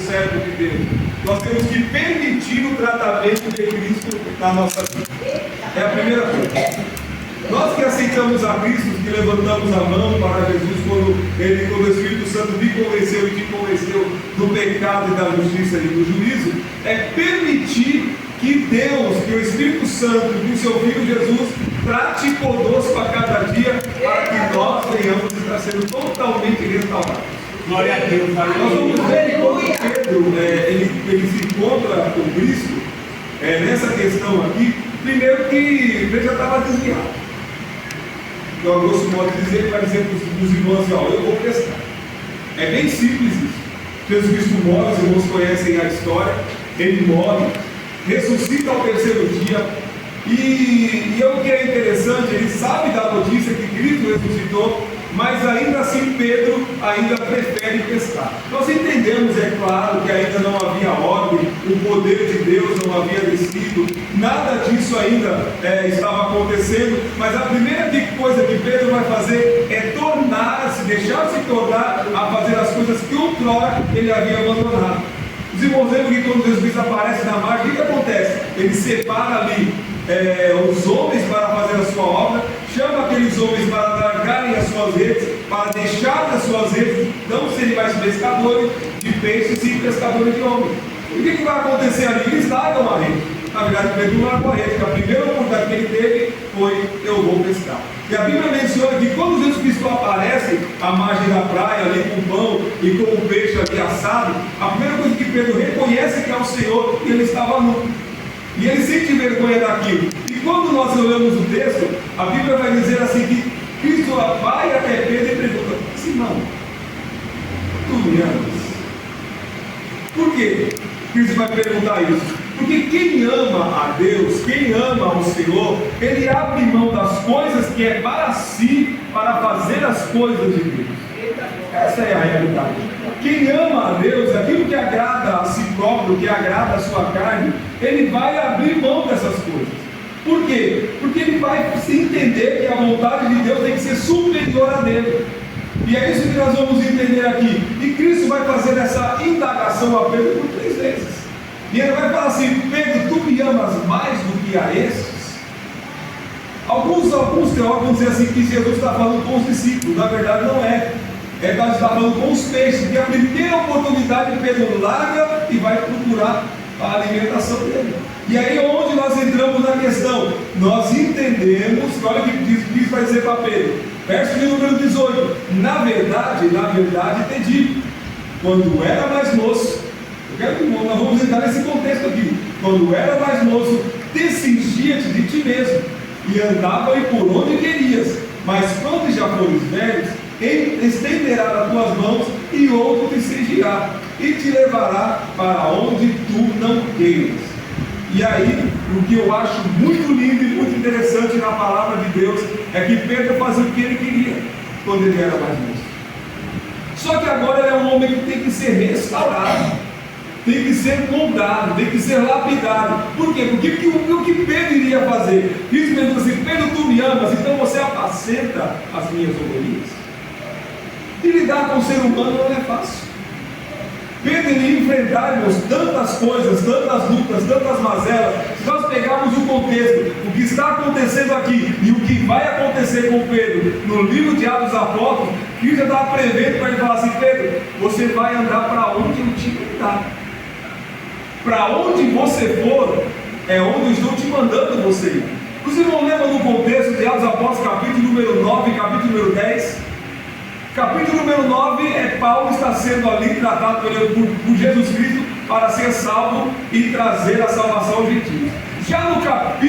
servo de Deus. Nós temos que permitir o tratamento de Cristo na nossa vida. É a primeira coisa. Nós que aceitamos a Cristo, que levantamos a mão para Jesus quando o Espírito Santo me convenceu e te convenceu do pecado e da justiça e do juízo, é permitir que Deus, que o Espírito Santo, que o seu Filho Jesus trate conosco a cada dia para que nós venhamos estar sendo totalmente restaurados. Glória a Deus. Nós vamos ver que quando Pedro ele se encontra com Cristo, nessa questão aqui, primeiro que ele já estava desviado. Então, a grosso modo dizer, ele vai dizer para os irmãos assim, eu vou pescar. É bem simples isso. Jesus Cristo morre, os irmãos conhecem a história, ele morre, ressuscita ao terceiro dia, e o que é interessante, ele sabe da notícia que Cristo ressuscitou, mas ainda assim Pedro ainda prefere pescar. Nós entendemos, é claro, que ainda não havia ordem, o poder de Deus não havia descido, nada disso ainda estava acontecendo, mas a primeira coisa que Pedro vai fazer é tornar-se, deixar-se tornar a fazer as coisas que outrora ele havia abandonado. Os irmãos lembram que quando Jesus aparece na margem, o que acontece? Ele separa ali os homens para fazer a sua obra, chama aqueles homens para largarem as suas redes, para deixar as suas redes, não serem mais pescadores de peixes, sim pescadores de homens. E o que vai acontecer ali? Eles largam a rede. Na verdade, Pedro não largou a rede, porque a primeira oportunidade que ele teve foi: eu vou pescar. E a Bíblia menciona que quando Jesus Cristo aparece à margem da praia, ali com o pão e com o peixe ali assado, a primeira coisa que Pedro reconhece que é o Senhor, e ele estava nu. E ele sente vergonha daquilo. E quando nós olhamos o texto, a Bíblia vai dizer assim que Cristo vai até Pedro e pergunta: Simão, tu me amas? Por quê? Cristo vai perguntar isso? Porque quem ama a Deus, quem ama o Senhor, ele abre mão das coisas que é para si, para fazer as coisas de Deus. Essa é a realidade. Quem ama a Deus, aquilo que agrada a si próprio, que agrada a sua carne, ele vai abrir mão dessas coisas. Por quê? Porque ele vai se entender que a vontade de Deus tem que ser superior a dele. E é isso que nós vamos entender aqui. E Cristo vai fazer essa indagação a Pedro por 3 vezes. E ele vai falar assim: Pedro, tu me amas mais do que a estes? Alguns teólogos vão dizer assim que Jesus está falando com os discípulos. Na verdade não é. Ele está falando com os peixes, porque a primeira oportunidade Pedro larga e vai procurar a alimentação dele. E aí é onde nós entramos na questão. Nós entendemos, olha o que Cristo vai dizer para Pedro, verso de número 18: na verdade te digo, quando era mais moço, nós vamos entrar nesse contexto aqui, quando era mais moço, te cingia-te de ti mesmo, e andava aí por onde querias, mas quando já fores velhos, ele estenderá as tuas mãos, e outro te cingirá, e te levará para onde tu não queiras. E aí, o que eu acho muito lindo e muito interessante na palavra de Deus, é que Pedro fazia o que ele queria, quando ele era mais moço. Só que agora ele é um homem que tem que ser restaurado, tem que ser moldado, tem que ser lapidado. Por quê? Porque o que Pedro iria fazer? Cristo mesmo assim: Pedro, tu me amas, então você apacenta as minhas ovelhas. E lidar com o ser humano não é fácil. Pedro iria enfrentar, irmãos, tantas coisas, tantas lutas, tantas mazelas. Se nós pegarmos o contexto, o que está acontecendo aqui e o que vai acontecer com Pedro no livro de Atos dos Apóstolos, Cristo já estava prevendo para ele falar assim: Pedro, você vai andar para onde eu te mandar. Para onde você for, é onde eu estou te mandando você ir. Os irmãos lembram do contexto de Atos dos Apóstolos, capítulo número 9 e capítulo número 10? Capítulo número 9 Paulo está sendo ali tratado por Jesus Cristo para ser salvo e trazer a salvação aos gentios. Já no capítulo